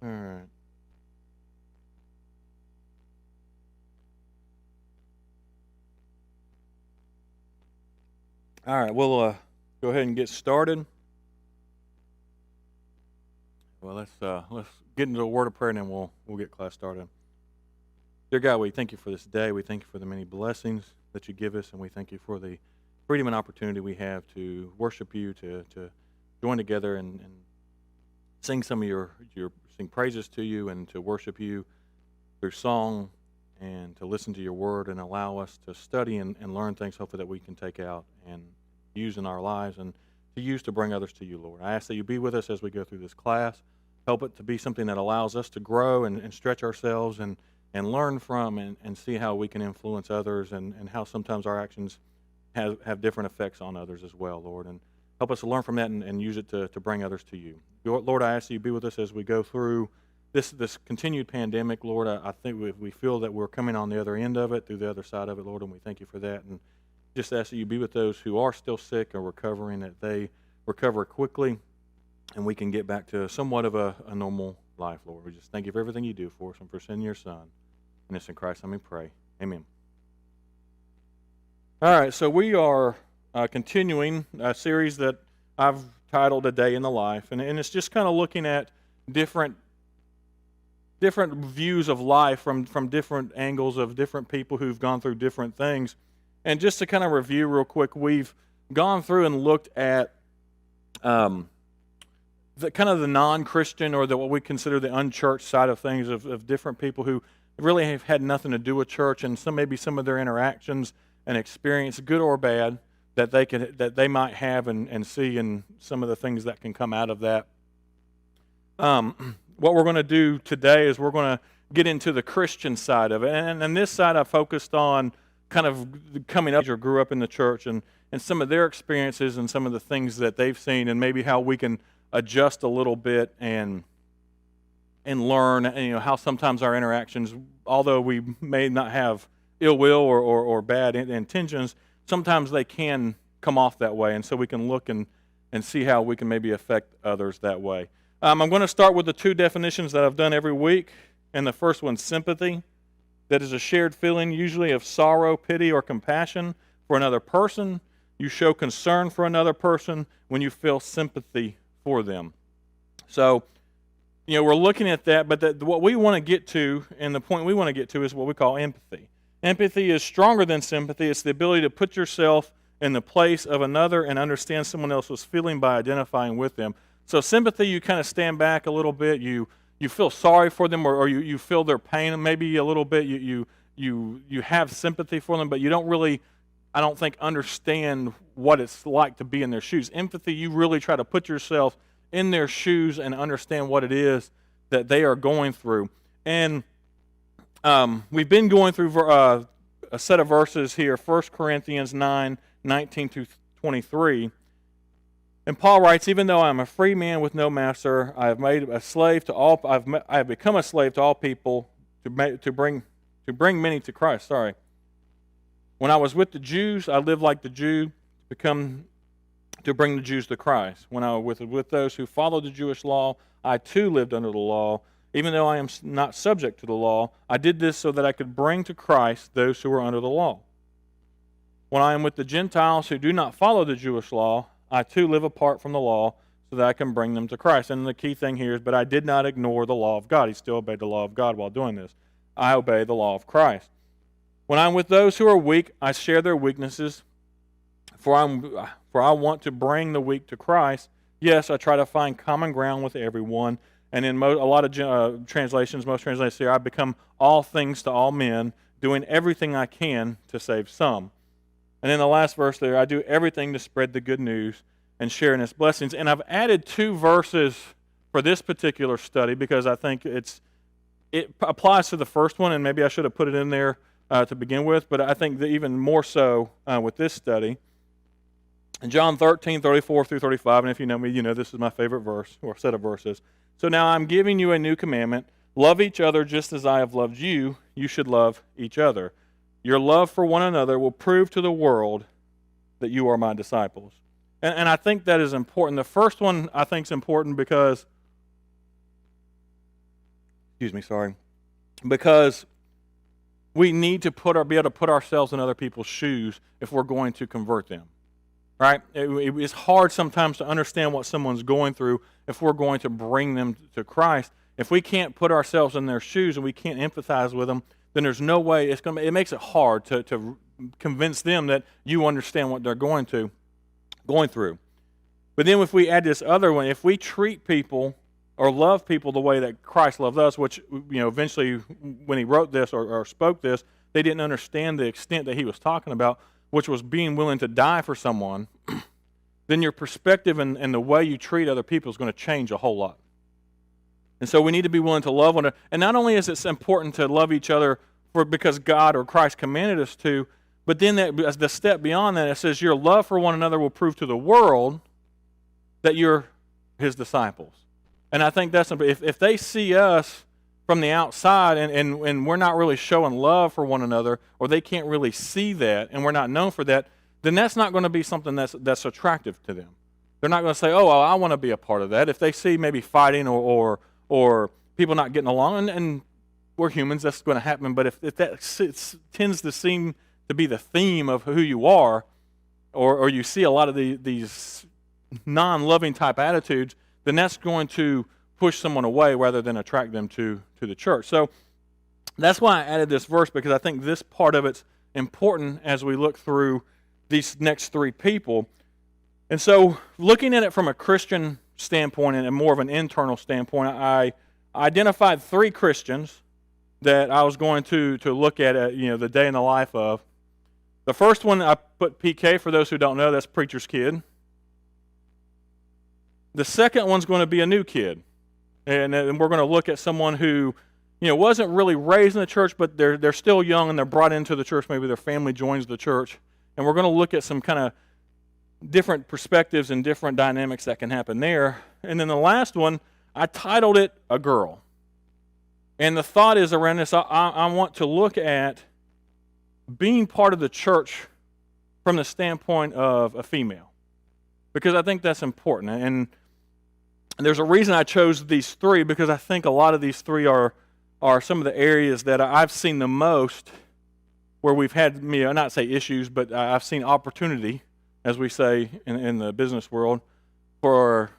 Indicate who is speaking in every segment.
Speaker 1: All right. All right. We'll go ahead and get started. Well, let's get into a word of prayer, and then we'll get class started. Dear God, we thank you for this day. We thank you for the many blessings that you give us, and we thank you for the freedom and opportunity we have to worship you, to join together and sing some of your sing praises to you, and to worship you through song, and to listen to your word, and allow us to study and learn things, hopefully, that we can take out and use in our lives and to use to bring others to you, Lord. I ask that you be with us as we go through this class. Help it to be something that allows us to grow and stretch ourselves and learn from and see how we can influence others, and how sometimes our actions have different effects on others as well, Lord. And help us to learn from that and use it to bring others to you. Lord, I ask that you be with us as we go through this continued pandemic, Lord. I think we feel that we're coming on the other end of it, through the other side of it, Lord, and we thank you for that. And just ask that you be with those who are still sick or recovering, that they recover quickly, and we can get back to somewhat of a normal life, Lord. We just thank you for everything you do for us and for sending your Son. And it's in Christ let me pray. Amen. All right, so we are continuing a series that I've titled A Day in the Life, and it's just kind of looking at different views of life from different angles of different people who've gone through different things. And just to kind of review real quick, we've gone through and looked at the kind of the non-Christian, or what we consider the unchurched side of things, of different people who really have had nothing to do with church, and maybe some of their interactions and experience, good or bad, that they might have and see, and some of the things that can come out of that. What we're going to do today is we're going to get into the Christian side of it, and this side I focused on kind of coming up or grew up in the church, and some of their experiences and some of the things that they've seen, and maybe how we can adjust a little bit and learn, how sometimes our interactions, although we may not have ill will or bad intentions, sometimes they can come off that way, and so we can look and see how we can maybe affect others that way. I'm going to start with the two definitions that I've done every week, and the first one's sympathy. That is a shared feeling, usually of sorrow, pity, or compassion for another person. You show concern for another person when you feel sympathy for them. So, we're looking at that, but what we want to get to, and the point we want to get to, is what we call empathy. Empathy is stronger than sympathy. It's the ability to put yourself in the place of another and understand someone else's feeling by identifying with them. So sympathy, you kind of stand back a little bit. You feel sorry for them, or you feel their pain maybe a little bit. You have sympathy for them, but you don't really, I don't think, understand what it's like to be in their shoes. Empathy, you really try to put yourself in their shoes and understand what it is that they are going through. And we've been going through a set of verses here, 1 Corinthians 9:19-23. And Paul writes, "Even though I am a free man with no master, I have made a slave to all. I have become a slave to all people to bring many to Christ." Sorry. "When I was with the Jews, I lived like the Jew to bring the Jews to Christ. When I was with those who followed the Jewish law, I too lived under the law. Even though I am not subject to the law, I did this so that I could bring to Christ those who are under the law. When I am with the Gentiles who do not follow the Jewish law, I too live apart from the law so that I can bring them to Christ." And the key thing here is, but I did not ignore the law of God. He still obeyed the law of God while doing this. I obey the law of Christ. "When I'm with those who are weak, I share their weaknesses, for I want to bring the weak to Christ. Yes, I try to find common ground with everyone." And in a lot of translations, most translations here, "I become all things to all men, doing everything I can to save some." And in the last verse there, "I do everything to spread the good news and share in its blessings." And I've added two verses for this particular study because I think it applies to the first one, and maybe I should have put it in there to begin with, but I think that even more so with this study. In John 13:34-35, and if you know me, you know this is my favorite verse, or set of verses. "So now I'm giving you a new commandment. Love each other just as I have loved you. You should love each other. Your love for one another will prove to the world that you are my disciples." And I think that is important. The first one I think is important because Excuse me, sorry. Because we need to be able to put ourselves in other people's shoes if we're going to convert them. Right? It's hard sometimes to understand what someone's going through if we're going to bring them to Christ. If we can't put ourselves in their shoes and we can't empathize with them, then there's no way it makes it hard to convince them that you understand what they're going through. But then if we add this other one, if we treat people or love people the way that Christ loved us, which eventually when he wrote this or spoke this, they didn't understand the extent that he was talking about, which was being willing to die for someone, then your perspective and the way you treat other people is going to change a whole lot. And so we need to be willing to love one another. And not only is it important to love each other because God or Christ commanded us to, but then the step beyond that, it says your love for one another will prove to the world that you're his disciples. And I think that's if they see us from the outside and we're not really showing love for one another, or they can't really see that and we're not known for that, then that's not going to be something that's attractive to them. They're not going to say, oh, well, I want to be a part of that. If they see maybe fighting or people not getting along, and we're humans, that's going to happen. But if that tends to seem to be the theme of who you are, or you see a lot of these non-loving type attitudes, then that's going to push someone away rather than attract them to the church. So that's why I added this verse, because I think this part of it's important as we look through these next three people. And so looking at it from a Christian standpoint and more of an internal standpoint, I identified three Christians that I was going to look at the day in the life of. The first one, I put PK. For those who don't know, that's preacher's kid. The second one's going to be a new kid. And we're going to look at someone who, wasn't really raised in the church, but they're still young and they're brought into the church. Maybe their family joins the church. And we're going to look at some kind of different perspectives and different dynamics that can happen there. And then the last one, I titled it A Girl. And the thought is around this, I want to look at being part of the church from the standpoint of a female, because I think that's important. And there's a reason I chose these three, because I think a lot of these three are some of the areas that I've seen the most where we've had, not say issues, but I've seen opportunity, as we say in the business world, for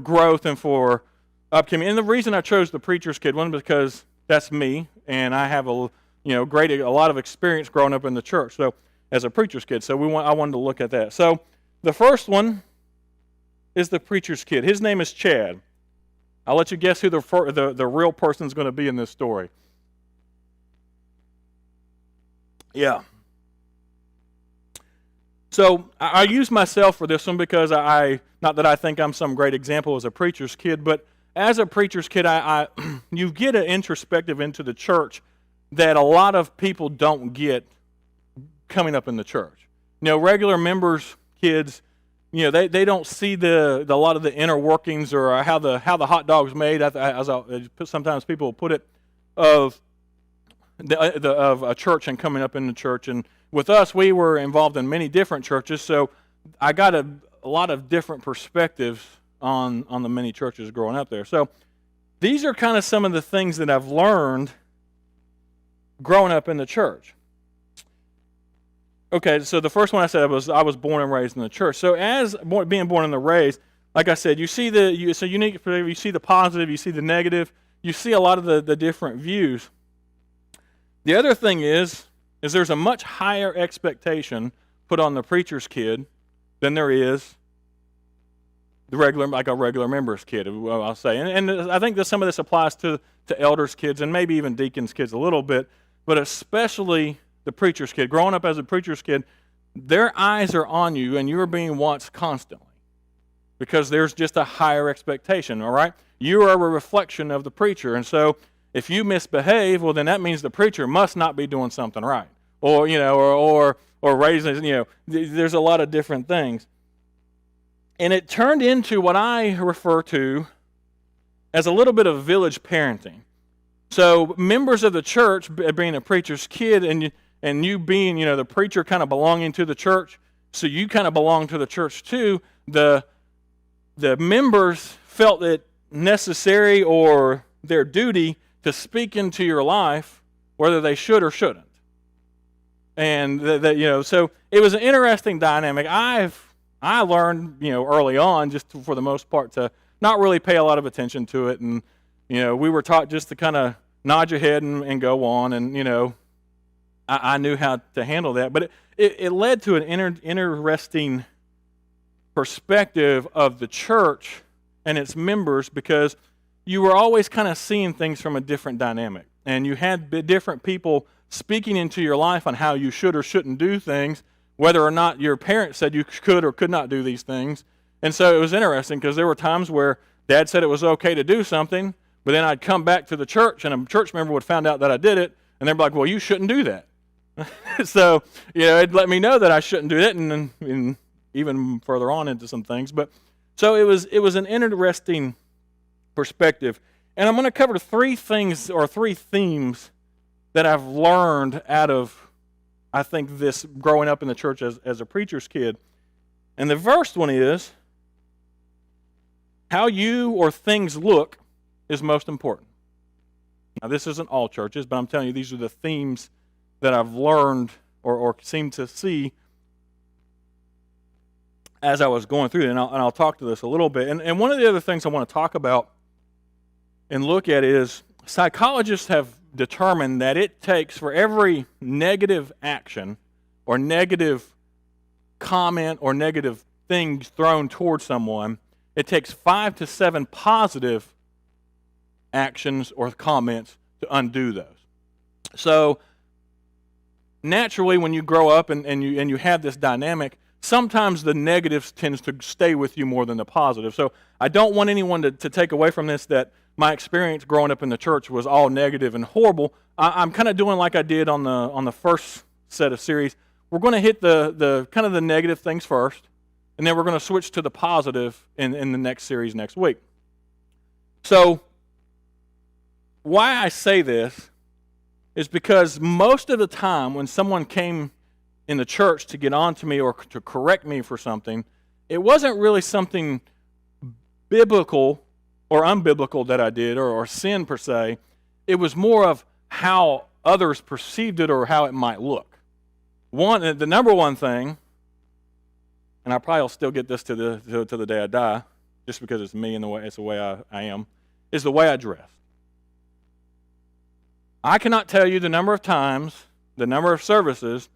Speaker 1: growth and for upcoming. And the reason I chose the preacher's kid one, because that's me, and I have a lot of experience growing up in the church. So as a preacher's kid, so I wanted to look at that. So the first one is the preacher's kid. His name is Chad. I'll let you guess who the real person is going to be in this story. Yeah. So I use myself for this one because not that I think I'm some great example as a preacher's kid, but as a preacher's kid, you get an introspective into the church that a lot of people don't get coming up in the church. Regular members, kids, they don't see a lot of the inner workings or how the hot dog's made. As sometimes people will put it, of a church and coming up in the church. And with us, we were involved in many different churches, so I got a lot of different perspectives on the many churches growing up there. So these are kind of some of the things that I've learned growing up in the church. Okay, so the first one I said I was born and raised in the church. So as being born and raised, like I said, you see you see the positive, you see the negative, you see a lot of the different views. The other thing is there's a much higher expectation put on the preacher's kid than there is a regular member's kid, I'll say. And I think that some of this applies to elders' kids and maybe even deacons' kids a little bit, but especially the preacher's kid. Growing up as a preacher's kid, their eyes are on you and you're being watched constantly because there's just a higher expectation, all right? You are a reflection of the preacher, and so if you misbehave, well, then that means the preacher must not be doing something right, or raising, there's a lot of different things. And it turned into what I refer to as a little bit of village parenting. So members of the church, being a preacher's kid, and you being, the preacher kind of belonging to the church, so you kind of belong to the church too, the members felt it necessary or their duty to speak into your life whether they should or shouldn't. And so it was an interesting dynamic. I learned, early on, just for the most part, to not really pay a lot of attention to it. And, we were taught just to kind of nod your head and go on. And, I knew how to handle that. But it led to an interesting perspective of the church and its members, because you were always kind of seeing things from a different dynamic. And you had different people speaking into your life on how you should or shouldn't do things, whether or not your parents said you could or could not do these things. And so it was interesting, because there were times where Dad said it was okay to do something, but then I'd come back to the church and a church member would find out that I did it, and they'd be like, well, you shouldn't do that. So, it'd let me know that I shouldn't do that, and even further on into some things. But so it was an interesting perspective. And I'm going to cover three things, or three themes, that I've learned out of, I think, this growing up in the church as a preacher's kid. And the first one is, how you or things look is most important. Now, this isn't all churches, but I'm telling you, these are the themes that I've learned or seem to see as I was going through it. And I'll talk to this a little bit. And one of the other things I want to talk about and look at is, psychologists have determined that it takes, for every negative action or negative comment or negative things thrown towards someone, it takes 5 to 7 positive actions or comments to undo those. So naturally, when you grow up and you have this dynamic, sometimes the negatives tends to stay with you more than the positive. So I don't want anyone to take away from this that my experience growing up in the church was all negative and horrible. I'm kind of doing like I did on the first set of series. We're going to hit the kind of the negative things first, and then we're going to switch to the positive in the next series next week. So why I say this is because most of the time when someone came in the church to get on to me or to correct me for something, it wasn't really something biblical or unbiblical that I did, or sin per se. It was more of how others perceived it or how it might look. The number one thing, and I probably will still get this to the day I die, just because it's me and it's the way I am, is the way I dress. I cannot tell you the number of times, the number of services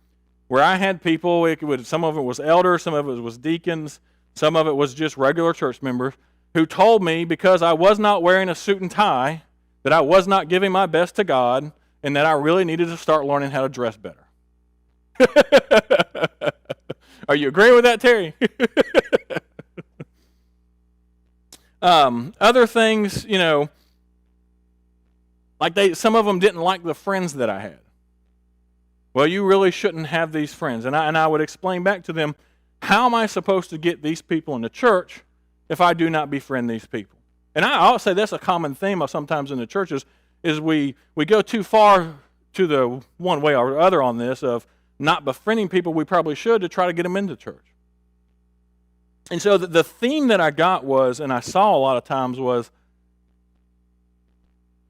Speaker 1: where I had people, some of it was elders, some of it was deacons, some of it was just regular church members, who told me because I was not wearing a suit and tie that I was not giving my best to God, and that I really needed to start learning how to dress better. Are you agreeing with that, Terry? Other things, like some of them didn't like the friends that I had. Well, you really shouldn't have these friends. And I would explain back to them, how am I supposed to get these people in the church if I do not befriend these people? And I'll say that's a common theme of sometimes in the churches, is we go too far to the one way or other on this of not befriending people we probably should to try to get them into church. And so the theme that I got was, and I saw a lot of times, was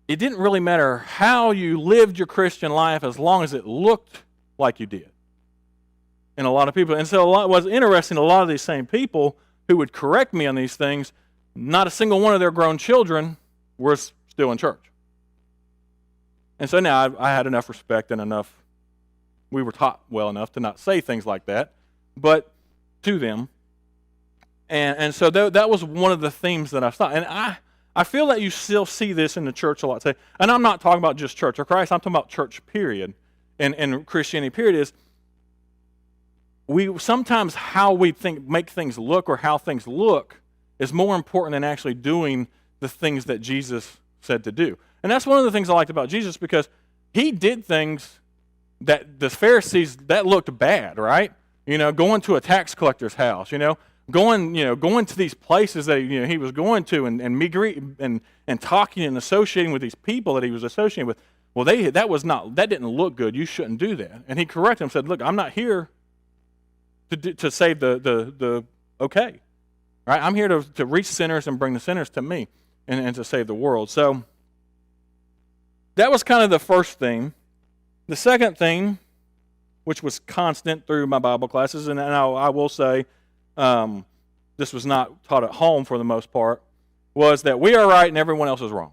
Speaker 1: it didn't really matter how you lived your Christian life as long as it looked like you did. And a lot of people, and so it was interesting, a lot of these same people who would correct me on these things, not a single one of their grown children were still in church. And so now I had enough respect and enough, we were taught well enough to not say things like that, but to them. And so that was one of the themes that I saw. And I feel that you still see this in the church a lot today. And I'm not talking about just Church of Christ, I'm talking about church period. And Christianity period is, we sometimes how we make things look or how things look is more important than actually doing the things that Jesus said to do. And that's one of the things I liked about Jesus, because he did things that the Pharisees, that looked bad, right? Going to a tax collector's house, going to these places that he was going to and talking and associating with these people that he was associating with. Well, that didn't look good. You shouldn't do that. And he corrected him and said, look, I'm not here to save the okay, right? I'm here to reach sinners and bring the sinners to me and to save the world. So that was kind of the first thing. The second thing, which was constant through my Bible classes, and I will say this was not taught at home for the most part, was that we are right and everyone else is wrong.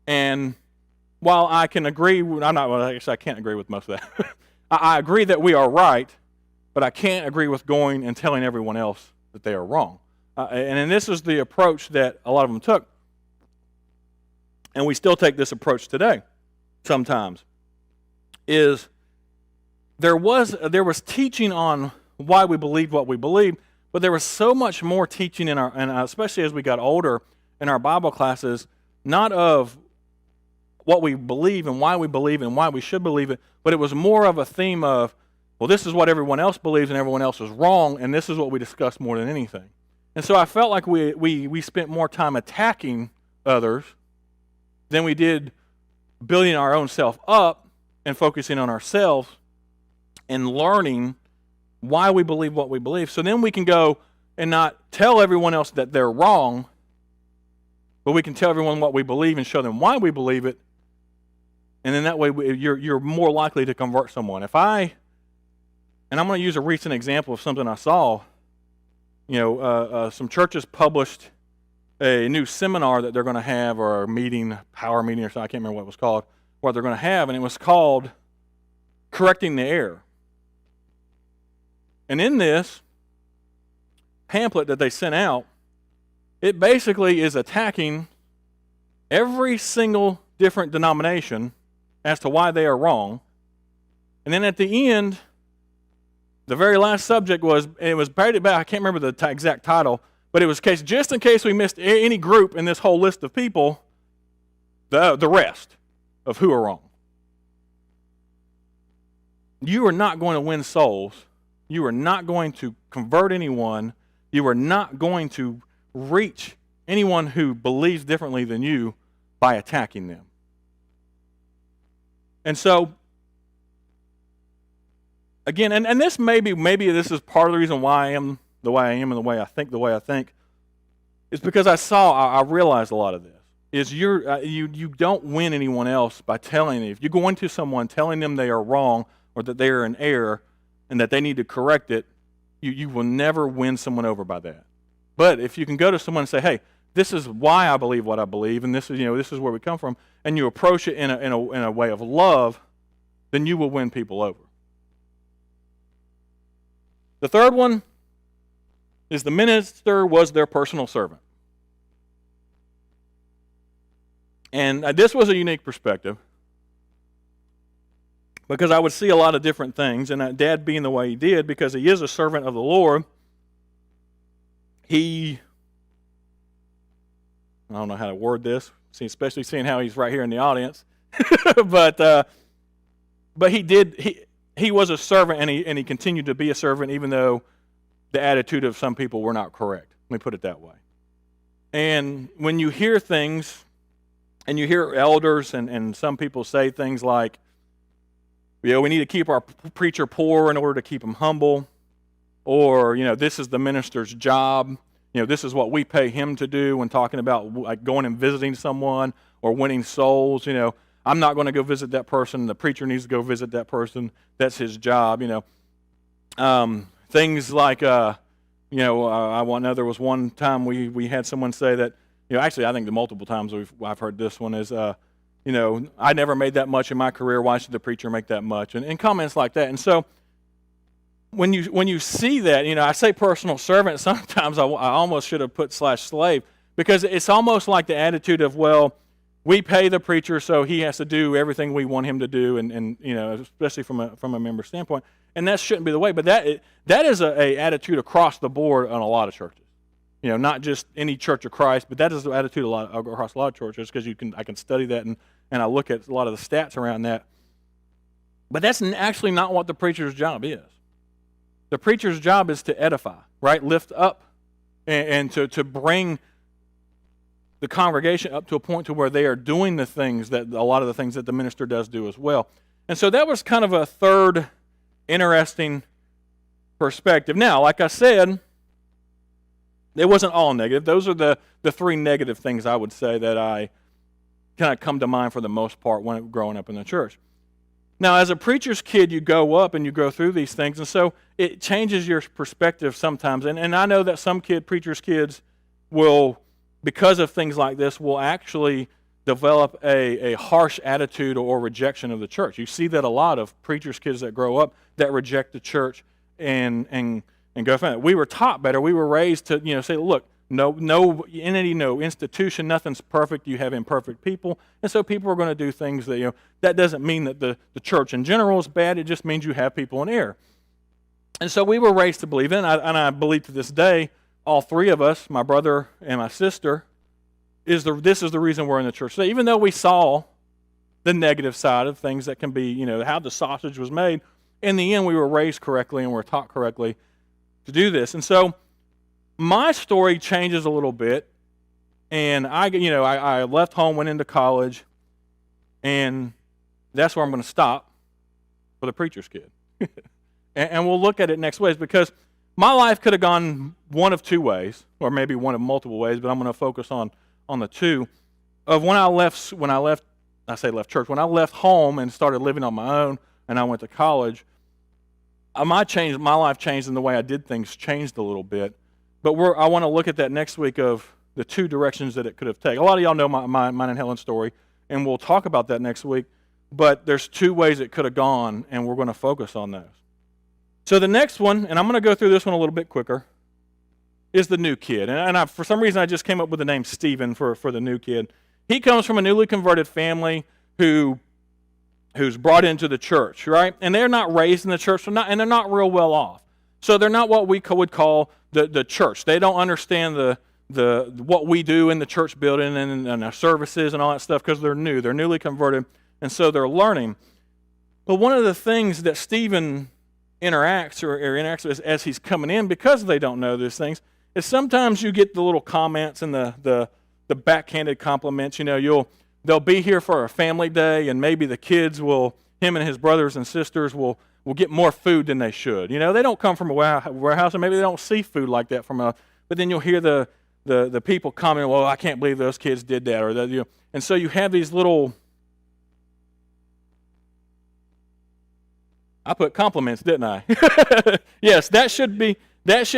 Speaker 1: And while I can agree, I can't agree with most of that. I agree that we are right, but I can't agree with going and telling everyone else that they are wrong. And this is the approach that a lot of them took. And we still take this approach today sometimes. Is there was teaching on why we believed what we believed, but there was so much more teaching in especially as we got older in our Bible classes, not of what we believe and why we should believe it, but it was more of a theme of, well, this is what everyone else believes and everyone else is wrong, and this is what we discuss more than anything. And so I felt like we spent more time attacking others than we did building our own self up and focusing on ourselves and learning why we believe what we believe. So then we can go and not tell everyone else that they're wrong, but we can tell everyone what we believe and show them why we believe it. And then that way you're more likely to convert someone. And I'm going to use a recent example of something I saw. Some churches published a new seminar that they're going to have, or a meeting, power meeting or something, I can't remember what it was called, what they're going to have, and it was called Correcting the Error. And in this pamphlet that they sent out, it basically is attacking every single different denomination as to why they are wrong. And then at the end, the very last subject was, and it was I can't remember the exact title, but it was just in case we missed any group in this whole list of people, the rest of who are wrong. You are not going to win souls. You are not going to convert anyone. You are not going to reach anyone who believes differently than you by attacking them. And so, again, and this maybe this is part of the reason why I am the way I am and the way I think, is because I realized a lot of this. Is you don't win anyone else by telling them. If you go into someone telling them they are wrong or that they are in error and that they need to correct it, you will never win someone over by that. But if you can go to someone and say, hey, this is why I believe what I believe, and this is where we come from, and you approach it in a way of love, then you will win people over. The third one is the minister was their personal servant. And this was a unique perspective because I would see a lot of different things, and Dad being the way he did, because he is a servant of the Lord, I don't know how to word this, especially seeing how he's right here in the audience, but he was a servant, and he continued to be a servant, even though the attitude of some people were not correct. Let me put it that way. And when you hear things, and you hear elders and some people say things like, we need to keep our preacher poor in order to keep him humble, or this is the minister's job. This is what we pay him to do when talking about like going and visiting someone or winning souls. I'm not going to go visit that person. The preacher needs to go visit that person. That's his job. Things like, I know there was one time we had someone say that, actually I think the multiple times I've heard this one is, I never made that much in my career. Why should the preacher make that much? And comments like that. And so when you see that, I say personal servant, sometimes I almost should have put /slave, because it's almost like the attitude of, well, we pay the preacher, so he has to do everything we want him to do, and especially from a member standpoint. And that shouldn't be the way. But that is a attitude across the board on a lot of churches. Not just any Church of Christ, but that is the attitude across a lot of churches, because I can study that and I look at a lot of the stats around that. But that's actually not what the preacher's job is. The preacher's job is to edify, right? Lift up and to bring the congregation up to a point to where they are doing the things that a lot of the things that the minister does do as well. And so that was kind of a third interesting perspective. Now, like I said, It wasn't all negative. Those are the three negative things I would say that I kind of come to mind for the most part when growing up in the church. Now, as a preacher's kid, you go up and you go through these things, and so it changes your perspective sometimes. And I know that some preacher's kids will, because of things like this, will actually develop a harsh attitude or rejection of the church. You see that a lot of preacher's kids that grow up that reject the church and go from it. We were taught better. We were raised to say, look, no entity, no institution, nothing's perfect. You have imperfect people, and so people are going to do things that that doesn't mean that the church in general is bad. It just means you have people in error. And so we were raised to believe in, and I believe to this day, all three of us, my brother and my sister, this is the reason we're in the church today. Even though we saw the negative side of things that can be, how the sausage was made, in the end we were raised correctly and we're taught correctly to do this. And so my story changes a little bit, and I left home, went into college, and that's where I'm going to stop for the preacher's kid. and we'll look at it next ways, because my life could have gone one of two ways, or maybe one of multiple ways, but I'm going to focus on the two of when I left church, when I left home and started living on my own, and I went to college. My life changed, and the way I did things changed a little bit. But I want to look at that next week of the two directions that it could have taken. A lot of y'all know mine and Helen's story, and we'll talk about that next week. But there's two ways it could have gone, and we're going to focus on those. So the next one, and I'm going to go through this one a little bit quicker, is the new kid. And for some reason I just came up with the name Stephen for the new kid. He comes from a newly converted family who's brought into the church, right? And they're not raised in the church, and they're not real well off. So they're not what we would call the church. They don't understand what we do in the church building and our services and all that stuff, because they're new. They're newly converted, and so they're learning. But one of the things that Stephen interacts with as he's coming in, because they don't know these things, is sometimes you get the little comments and the backhanded compliments. They'll be here for a family day, and maybe the kids him and his brothers and sisters will get more food than they should. They don't come from a warehouse, and maybe they don't see food like that but then you'll hear the people comment, well, I can't believe those kids did that, or that, and so you have these little, I put compliments, didn't I? Yes, that should be, that's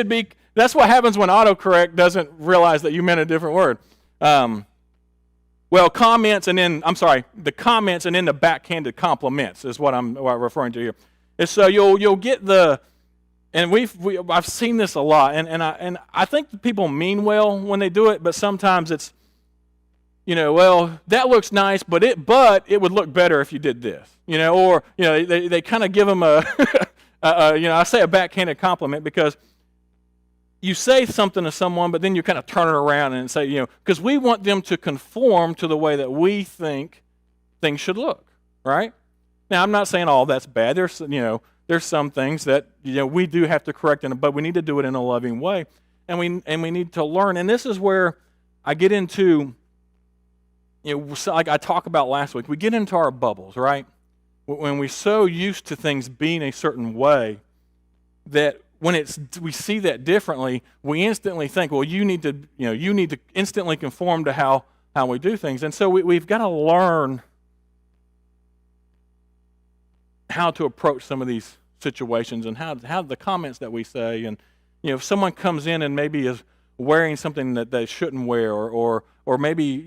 Speaker 1: what happens when autocorrect doesn't realize that you meant a different word. The comments and then the backhanded compliments is what I'm referring to here. And so you'll get and I've seen this a lot, and I think people mean well when they do it, but sometimes it's, that looks nice, but it would look better if you did this, they kind of give them I say a backhanded compliment, because you say something to someone, but then you kind of turn it around and say, because we want them to conform to the way that we think things should look, right? Now, I'm not saying all that's bad. There's some things that we do have to correct, but we need to do it in a loving way, and we need to learn. And this is where I get into, like I talked about last week. We get into our bubbles, right? When we're so used to things being a certain way that when we see that differently, we instantly think, well, you need to instantly conform to how we do things. And so we've got to learn how to approach some of these situations, and how the comments that we say. And if someone comes in and maybe is wearing something that they shouldn't wear, or maybe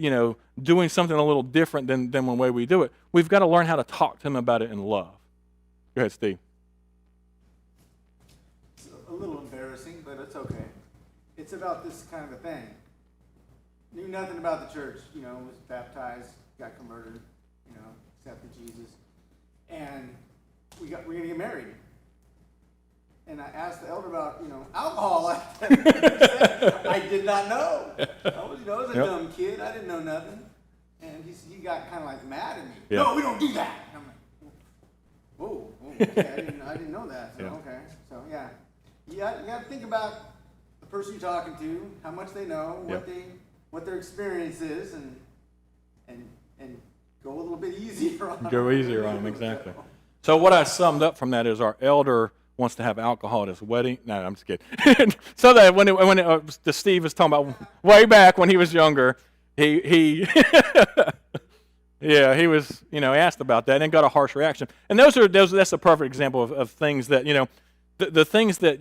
Speaker 1: doing something a little different than the way we do it, we've got to learn how to talk to them about it in love. Go ahead, Steve.
Speaker 2: It's a little embarrassing, but it's okay. It's about this kind of a thing. Knew nothing about the church, was baptized, got converted, accepted Jesus, and we're gonna get married. And I asked the elder about, alcohol. I did not know. I was a dumb kid. I didn't know nothing. And he got kind of like mad at me. Yeah. No, we don't do that. And I'm like, whoa, okay, I didn't know that. So, yeah. Okay, so yeah. You got to think about the person you're talking to, how much they know, what their experience is, and go a little bit easier on them.
Speaker 1: Go easier on them, exactly. So what I summed up from that is our elder wants to have alcohol at his wedding. No, I'm just kidding. So that when Steve was talking about way back when he was younger, he yeah, he was, he asked about that and got a harsh reaction. And that's a perfect example of things that, the things that,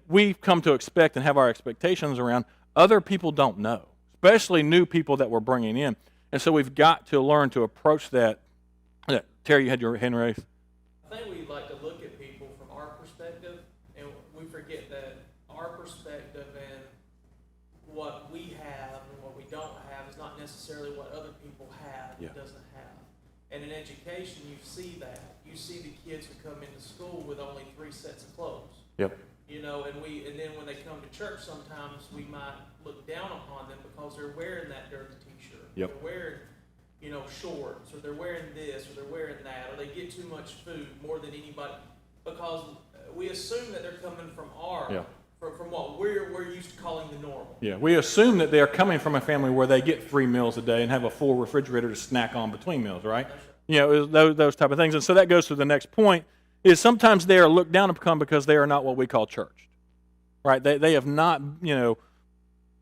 Speaker 1: we've come to expect and have our expectations around, other people don't know, especially new people that we're bringing in. And so we've got to learn to approach that. Terry, you had your hand raised.
Speaker 3: I think we like to look at people from our perspective, and we forget that our perspective and what we have and what we don't have is not necessarily what other people have and doesn't have. And in education, you see that. You see the kids who come into school with only 3 sets of clothes.
Speaker 1: Yep.
Speaker 3: And then when they come to church, sometimes we might look down upon them because they're wearing that dirty T-shirt.
Speaker 1: Yep.
Speaker 3: They're wearing, shorts, or they're wearing this, or they're wearing that, or they get too much food more than anybody, because we assume that they're coming from from what we're used to calling the normal.
Speaker 1: Yeah, we assume that they're coming from a family where they get 3 meals a day and have a full refrigerator to snack on between meals, right? Those type of things. And so that goes to the next point, is sometimes they are looked down upon because they are not what we call churched, right? They have not,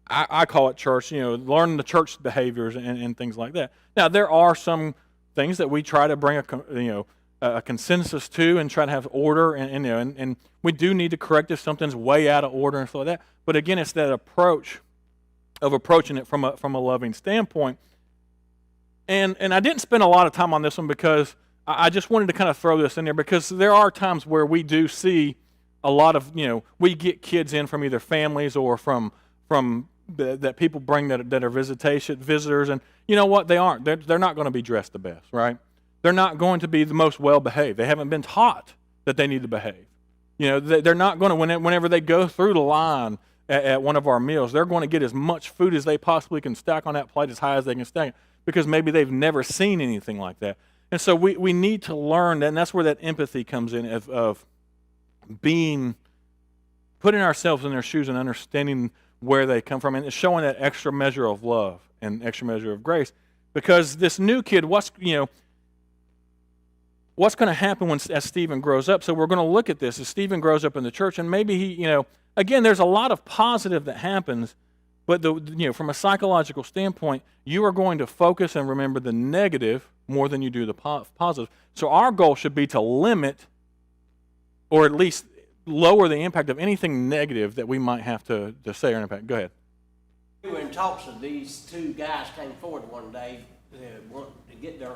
Speaker 1: I call it church, learn the church behaviors and things like that. Now, there are some things that we try to bring a consensus to and try to have order, and we do need to correct if something's way out of order and stuff like that. But again, it's that approach of approaching it from a loving standpoint. And I didn't spend a lot of time on this one because I just wanted to kind of throw this in there, because there are times where we do see a lot of, we get kids in from either families or from that people bring that are visitors, and you know what? They're not going to be dressed the best, right? They're not going to be the most well-behaved. They haven't been taught that they need to behave. They're not going to, whenever they go through the line at one of our meals, they're going to get as much food as they possibly can stack on that plate, as high as they can stack it, because maybe they've never seen anything like that. And so we need to learn that, and that's where that empathy comes in, of putting ourselves in their shoes and understanding where they come from, and showing that extra measure of love and extra measure of grace. Because this new kid, what's going to happen as Stephen grows up? So we're going to look at this as Stephen grows up in the church, and maybe he, again, there's a lot of positive that happens, but from a psychological standpoint, you are going to focus and remember the negative more than you do the positive. So our goal should be to limit, or at least lower the impact of anything negative that we might have to say or impact. Go ahead.
Speaker 4: We were in talks, and these 2 guys came forward one day to get their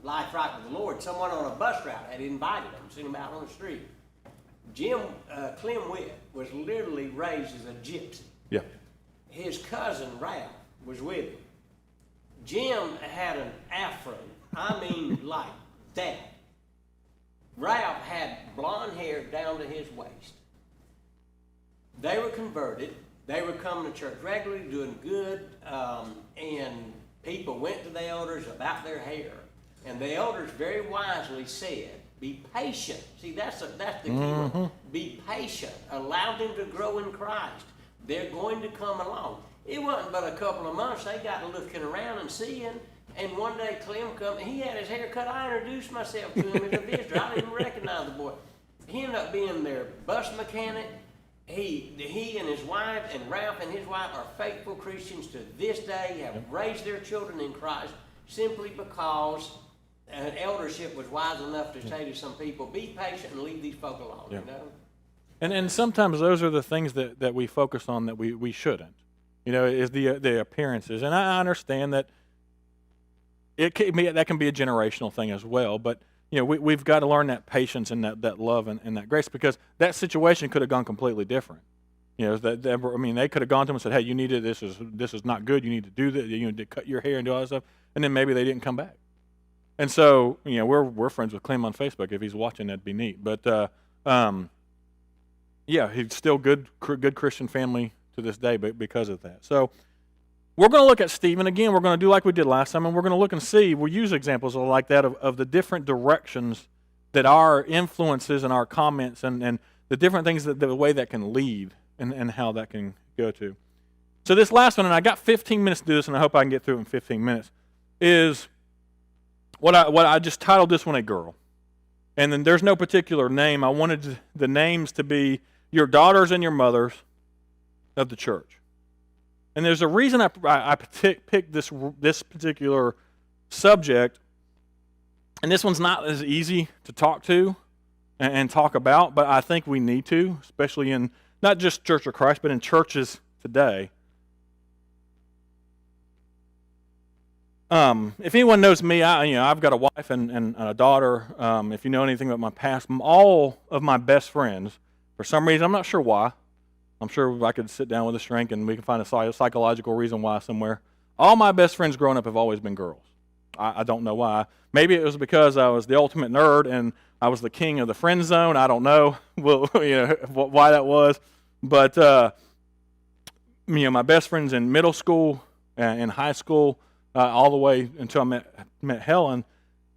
Speaker 4: life right with the Lord. Someone on a bus route had invited them, seen them out on the street. Clem Witt was literally raised as a gypsy.
Speaker 1: Yeah.
Speaker 4: His cousin Ralph was with him. Jim had an afro, like that. Ralph had blonde hair down to his waist. They were converted. They were coming to church regularly, doing good, and people went to the elders about their hair. And the elders very wisely said, be patient. See, that's the key word. Be patient. Allow them to grow in Christ. They're going to come along. It wasn't but a couple of months. They got to looking around and seeing. And one day Clem come, he had his hair cut. I introduced myself to him as a visitor. I didn't even recognize the boy. He ended up being their bus mechanic. He and his wife, and Ralph and his wife, are faithful Christians to this day, have raised their children in Christ simply because an eldership was wise enough to say to some people, be patient and leave these folk alone,
Speaker 1: And sometimes those are the things that we focus on that we shouldn't. Is the appearances. And I understand that that can be a generational thing as well, but we've got to learn that patience and that love and that grace, because that situation could have gone completely different. They could have gone to him and said, hey, you need to, this is not good, you need to do this, you need to cut your hair and do all that stuff, and then maybe they didn't come back. And so, we're friends with Clem on Facebook. If he's watching, that'd be neat. But he's still good Christian family to this day, but because of that. So we're going to look at Stephen again. We're going to do like we did last time, and we're going to look and see. We'll use examples like that of the different directions that our influences and our comments and the different things the way that can lead and how that can go to. So this last one, and I got 15 minutes to do this, and I hope I can get through it in 15 minutes, is what I just titled this one A Girl. And then there's no particular name. I wanted the names to be your daughters and your mothers of the church. And there's a reason I picked this particular subject, and this one's not as easy to talk to and talk about, but I think we need to, especially in not just Church of Christ, but in churches today. If anyone knows me, I've got a wife and a daughter. If you know anything about my past, all of my best friends, for some reason, I'm not sure why. I'm sure I could sit down with a shrink and we can find a psychological reason why somewhere. All my best friends growing up have always been girls. I don't know why. Maybe it was because I was the ultimate nerd and I was the king of the friend zone. I don't know why that was. But my best friends in middle school and high school, all the way until I met Helen,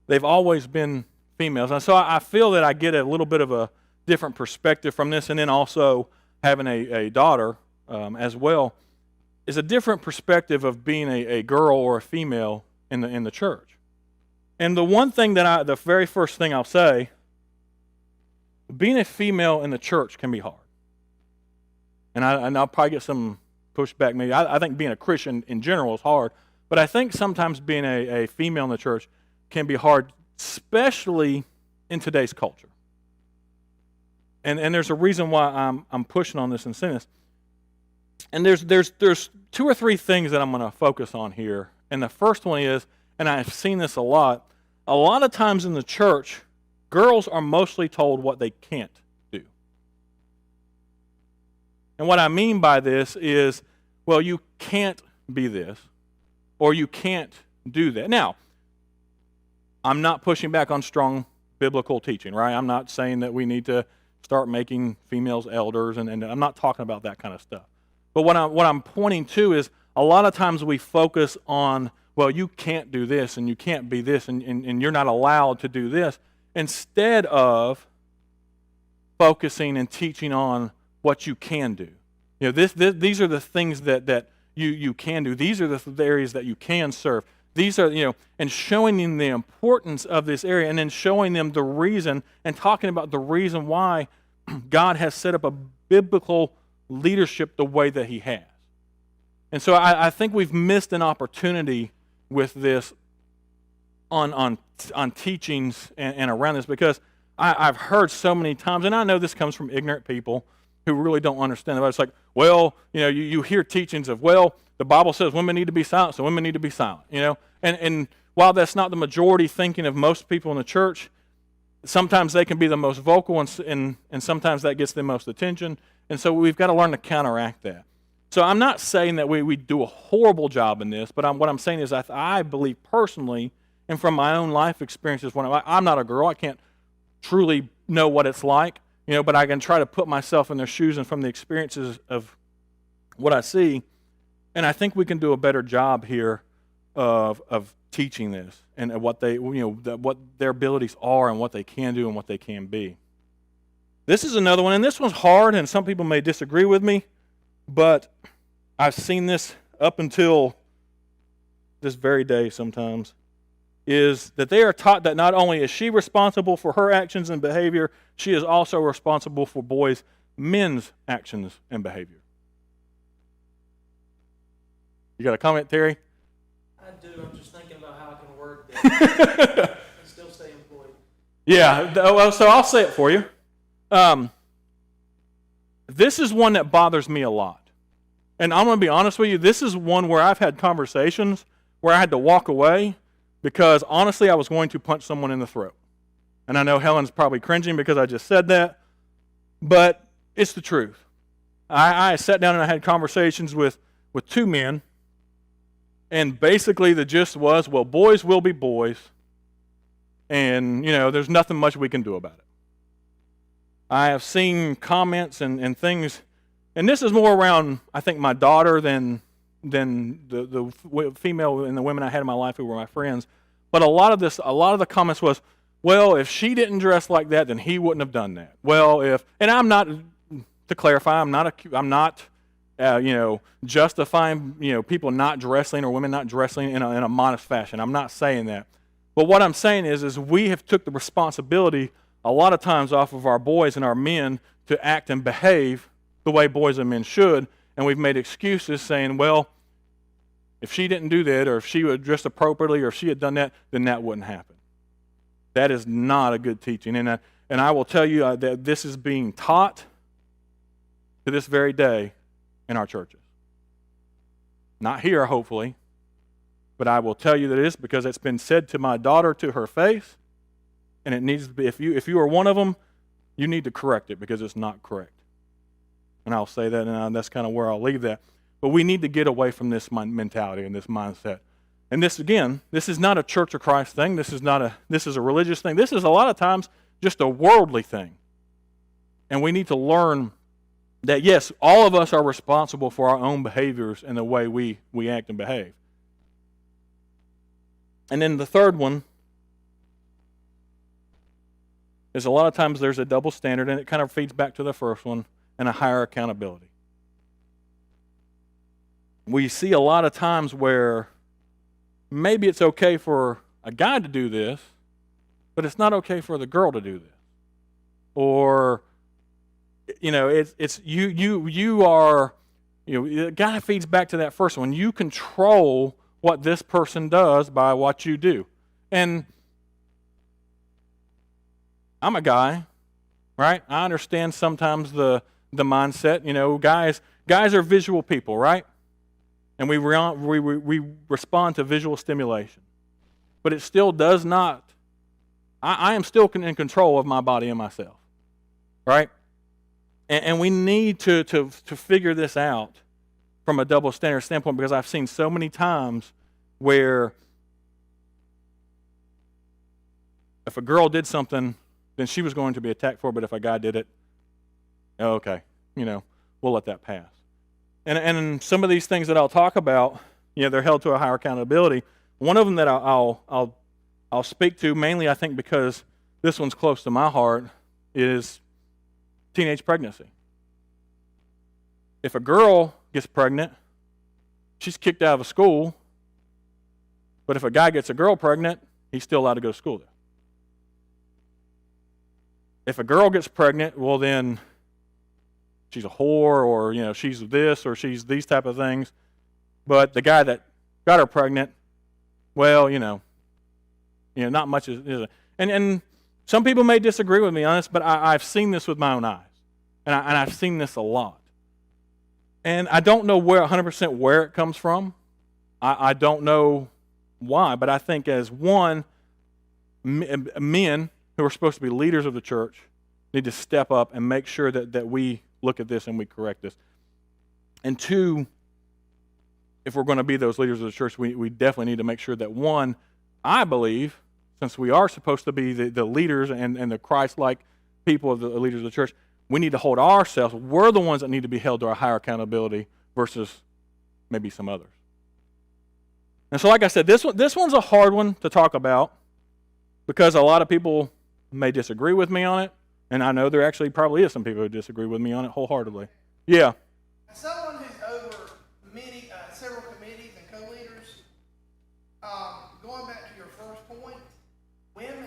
Speaker 1: they've always been females. And so I feel that I get a little bit of a different perspective from this, and then also having a daughter as well is a different perspective of being a girl or a female in the church. And the one thing the very first thing I'll say, being a female in the church can be hard. And I'll probably get some pushback maybe. I think being a Christian in general is hard. But I think sometimes being a female in the church can be hard, especially in today's culture. And there's a reason why I'm pushing on this and saying this. And there's 2 or 3 things that I'm going to focus on here. And the first one is, and I've seen this a lot of times in the church, girls are mostly told what they can't do. And what I mean by this is, well, you can't be this, or you can't do that. Now, I'm not pushing back on strong biblical teaching, right? I'm not saying that we need to start making females elders, and I'm not talking about that kind of stuff. But what I'm pointing to is a lot of times we focus on, well, you can't do this, and you can't be this, and you're not allowed to do this, instead of focusing and teaching on what you can do. These are the things that you can do. These are the areas that you can serve. These are, and showing them the importance of this area, and then showing them the reason and talking about the reason why God has set up a biblical leadership the way that He has. And so I think we've missed an opportunity with this on teachings and around this, because I've heard so many times, and I know this comes from ignorant people who really don't understand about it. It's like, well, you hear teachings of, well, the Bible says women need to be silent, so women need to be silent, And while that's not the majority thinking of most people in the church, sometimes they can be the most vocal, and sometimes that gets the most attention. And so we've got to learn to counteract that. So I'm not saying that we do a horrible job in this, but what I'm saying is I believe personally, and from my own life experiences, when I'm not a girl, I can't truly know what it's like, but I can try to put myself in their shoes and from the experiences of what I see. And I think we can do a better job here of teaching this and what what their abilities are and what they can do and what they can be. This is another one, and this one's hard, and some people may disagree with me, but I've seen this up until this very day sometimes, is that they are taught that not only is she responsible for her actions and behavior, she is also responsible for men's actions and behavior. You got a comment, Terry?
Speaker 3: I do. I'm just thinking about how I can word this and still stay employed.
Speaker 1: Yeah, well, so I'll say it for you. This is one that bothers me a lot. And I'm going to be honest with you, this is one where I've had conversations where I had to walk away because, honestly, I was going to punch someone in the throat. And I know Helen's probably cringing because I just said that, but it's the truth. I sat down and I had conversations with 2 men, and basically the gist was, well, boys will be boys, and, there's nothing much we can do about it. I have seen comments and things, and this is more around, I think, my daughter than the female and the women I had in my life who were my friends. But a lot of the comments was, well, if she didn't dress like that, then he wouldn't have done that. Well, and I'm not, to clarify, I'm not justifying, people not dressing or women not dressing in a modest fashion. I'm not saying that. But what I'm saying is we have took the responsibility a lot of times off of our boys and our men to act and behave the way boys and men should, and we've made excuses saying, well, if she didn't do that, or if she would dress appropriately, or if she had done that, then that wouldn't happen. That is not a good teaching. And I will tell you that this is being taught to this very day in our churches. Not here, hopefully, but I will tell you that it is, because it's been said to my daughter to her face, and it needs to be. If you are one of them, you need to correct it, because it's not correct. And I'll say that, and that's kind of where I'll leave that. But we need to get away from this mentality and this mindset. And this, again, this is not a Church of Christ thing. This is a religious thing. This is a lot of times just a worldly thing. And we need to learn that, yes, all of us are responsible for our own behaviors and the way we act and behave. And then the third one is, a lot of times there's a double standard, and it kind of feeds back to the first one, and a higher accountability. We see a lot of times where maybe it's okay for a guy to do this, but it's not okay for the girl to do this. Or, it's you are, it kind of feeds back to that first one. You control what this person does by what you do. And I'm a guy, right? I understand sometimes the mindset. Guys are visual people, right? And we respond to visual stimulation. But it still does not, I am still in control of my body and myself, right? And we need to figure this out from a double standard standpoint, because I've seen so many times where if a girl did something, then she was going to be attacked for it, but if a guy did it, okay, we'll let that pass. And some of these things that I'll talk about, they're held to a higher accountability. One of them that I'll speak to, mainly I think because this one's close to my heart, is teenage pregnancy. If a girl gets pregnant, she's kicked out of a school, but if a guy gets a girl pregnant, he's still allowed to go to school there. If a girl gets pregnant, well then she's a whore, or she's this, or she's these type of things. But the guy that got her pregnant, well, not much is and some people may disagree with me on this, but I've seen this with my own eyes, and I've seen this a lot. And I don't know 100% where it comes from. I don't know why, but I think as one, men who are supposed to be leaders of the church need to step up and make sure that we look at this and we correct this. And two, if we're going to be those leaders of the church, we definitely need to make sure that, one, I believe, since we are supposed to be the leaders and the Christ-like people of the leaders of the church, we need to hold ourselves. We're the ones that need to be held to a higher accountability versus maybe some others. And so, like I said, this one's a hard one to talk about, because a lot of people may disagree with me on it. And I know there actually probably is some people who disagree with me on it wholeheartedly. Yeah.
Speaker 5: As someone who's over several committees and co-leaders, going back to your first point, women,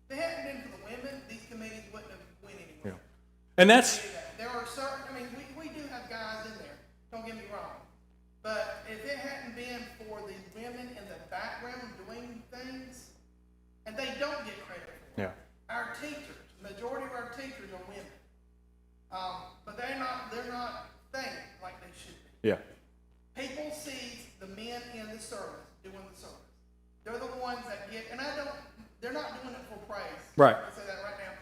Speaker 5: if it hadn't been for the women, these committees wouldn't have went anywhere.
Speaker 1: Yeah. And that's...
Speaker 5: There are certain, we do have guys in there, don't get me wrong. But if it hadn't been for the women in the background doing things, and they don't get credit for it.
Speaker 1: Yeah.
Speaker 5: Our teachers, majority of our teachers are women, but they're not thanked like they should be.
Speaker 1: Yeah.
Speaker 5: People see the men in the service doing the service. They're the ones that get, and they're not doing it for praise.
Speaker 1: Right.
Speaker 5: I'll say that right now.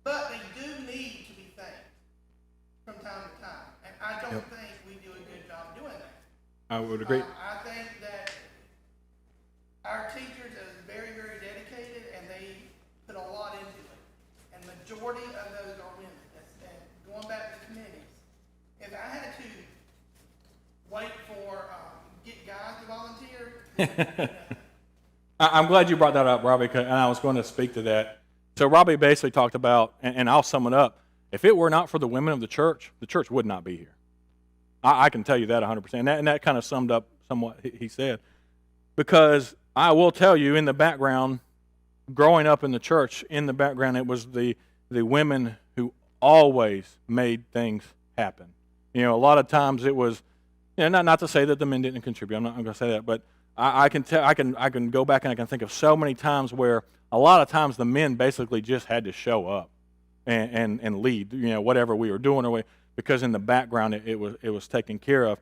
Speaker 5: But they do need to be thanked from time to time, and I don't think we do a good job doing that.
Speaker 1: I would agree.
Speaker 5: I think that our teachers are very, very dedicated, and they put a lot into it. And majority of those are women. And going back to the committees, if I had to wait for get guys to volunteer,
Speaker 1: I'm glad you brought that up, Robbie, and I was going to speak to that. So Robbie basically talked about, and I'll sum it up, if it were not for the women of the church would not be here. I can tell you that 100%. And that kind of summed up somewhat he said. Because I will tell you, in the background, growing up in the church, in the background, it was the women who always made things happen. A lot of times it was, not to say that the men didn't contribute. I'm not going to say that, but I can go back and I can think of so many times where a lot of times the men basically just had to show up and lead, whatever we were doing, because in the background it was taken care of.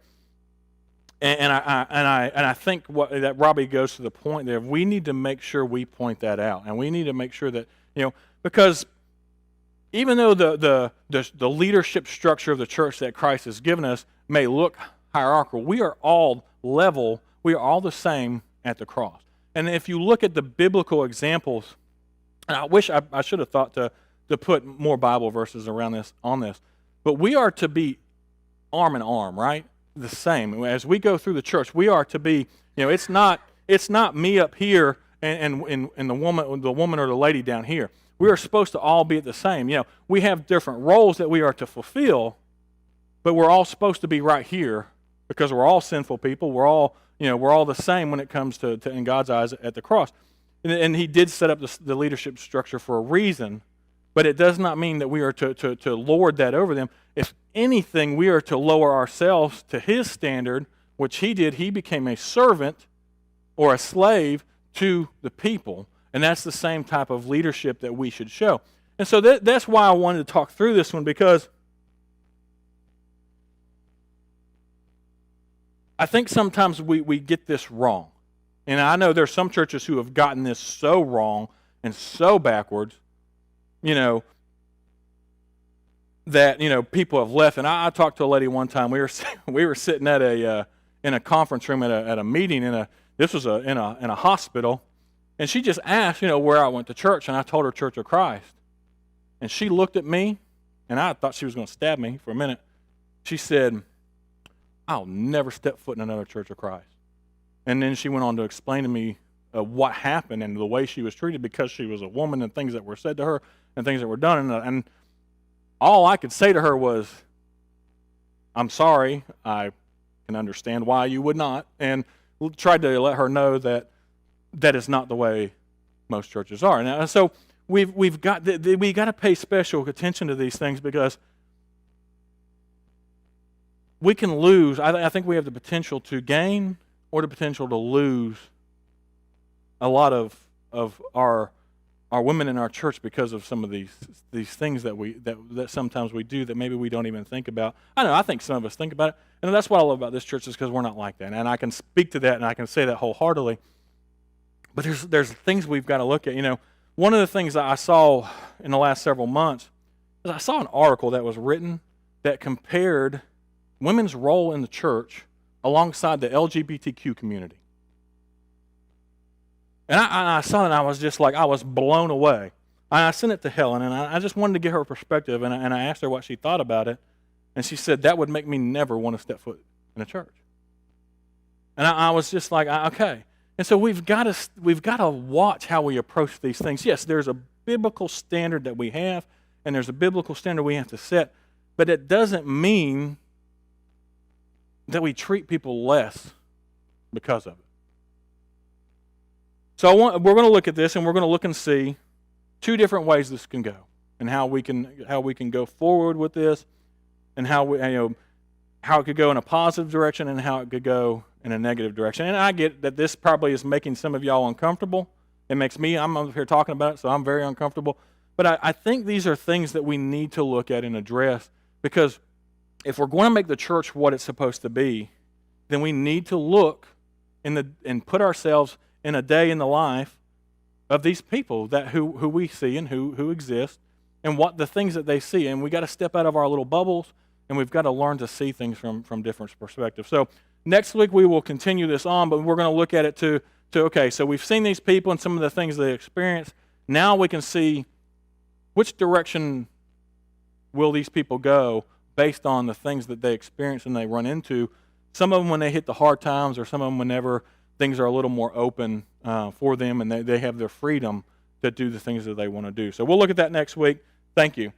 Speaker 1: And I think that Robbie goes to the point there. We need to make sure we point that out, and we need to make sure that because even though the leadership structure of the church that Christ has given us may look hierarchical, we are all level. We are all the same at the cross. And if you look at the biblical examples, and I wish I should have thought to put more Bible verses around on this, but we are to be arm in arm, right? The same. As we go through the church, we are to be, it's not me up here and the woman or the lady down here. We are supposed to all be the same. We have different roles that we are to fulfill, but we're all supposed to be right here because we're all sinful people. We're all the same when it comes to in God's eyes at the cross. And He did set up the leadership structure for a reason, but it does not mean that we are to lord that over them. If anything, we are to lower ourselves to His standard, which He did. He became a servant or a slave to the people, and that's the same type of leadership that we should show. And so that's why I wanted to talk through this one, because I think sometimes we get this wrong. And I know there's some churches who have gotten this so wrong and so backwards, that people have left. And I talked to a lady one time. We were sitting at in a conference room at a meeting this was in a hospital, and she just asked where I went to church, and I told her Church of Christ, and she looked at me, and I thought she was going to stab me for a minute. She said, "I'll never step foot in another Church of Christ." And then she went on to explain to me what happened and the way she was treated because she was a woman, and things that were said to her and things that were done. And all I could say to her was, "I'm sorry. I can understand why you would not," and tried to let her know that is not the way most churches are. Now, so we've got to pay special attention to these things, because we can lose. I think we have the potential to gain or the potential to lose a lot of our women in our church because of some of these things that sometimes we do that maybe we don't even think about. I think some of us think about it, and that's what I love about this church, is because we're not like that, and I can speak to that, and I can say that wholeheartedly. But there's things we've got to look at. One of the things that I saw in the last several months is I saw an article that was written that compared women's role in the church alongside the LGBTQ community. And I saw it, and I was just like, I was blown away. I sent it to Helen, and I just wanted to get her perspective, and I asked her what she thought about it, and she said, that would make me never want to step foot in a church. And I was just like, okay. And so we've got to watch how we approach these things. Yes, there's a biblical standard that we have, and there's a biblical standard we have to set, but it doesn't mean that we treat people less because of it. So we're going to look at this, and we're going to look and see two different ways this can go, and how we can go forward with this, and how it could go in a positive direction and how it could go in a negative direction. And I get that this probably is making some of y'all uncomfortable. It makes me, I'm over here talking about it, so I'm very uncomfortable. But I think these are things that we need to look at and address, because if we're going to make the church what it's supposed to be, then we need to look and put ourselves in a day in the life of these people who we see and who exist, and what the things that they see. And we got to step out of our little bubbles, and we've got to learn to see things from different perspectives. So next week we will continue this on, but we're going to look at it to okay, so we've seen these people and some of the things they experience. Now we can see which direction will these people go based on the things that they experience and they run into. Some of them when they hit the hard times, or some of them whenever things are a little more open for them, and they have their freedom to do the things that they want to do. So we'll look at that next week. Thank you.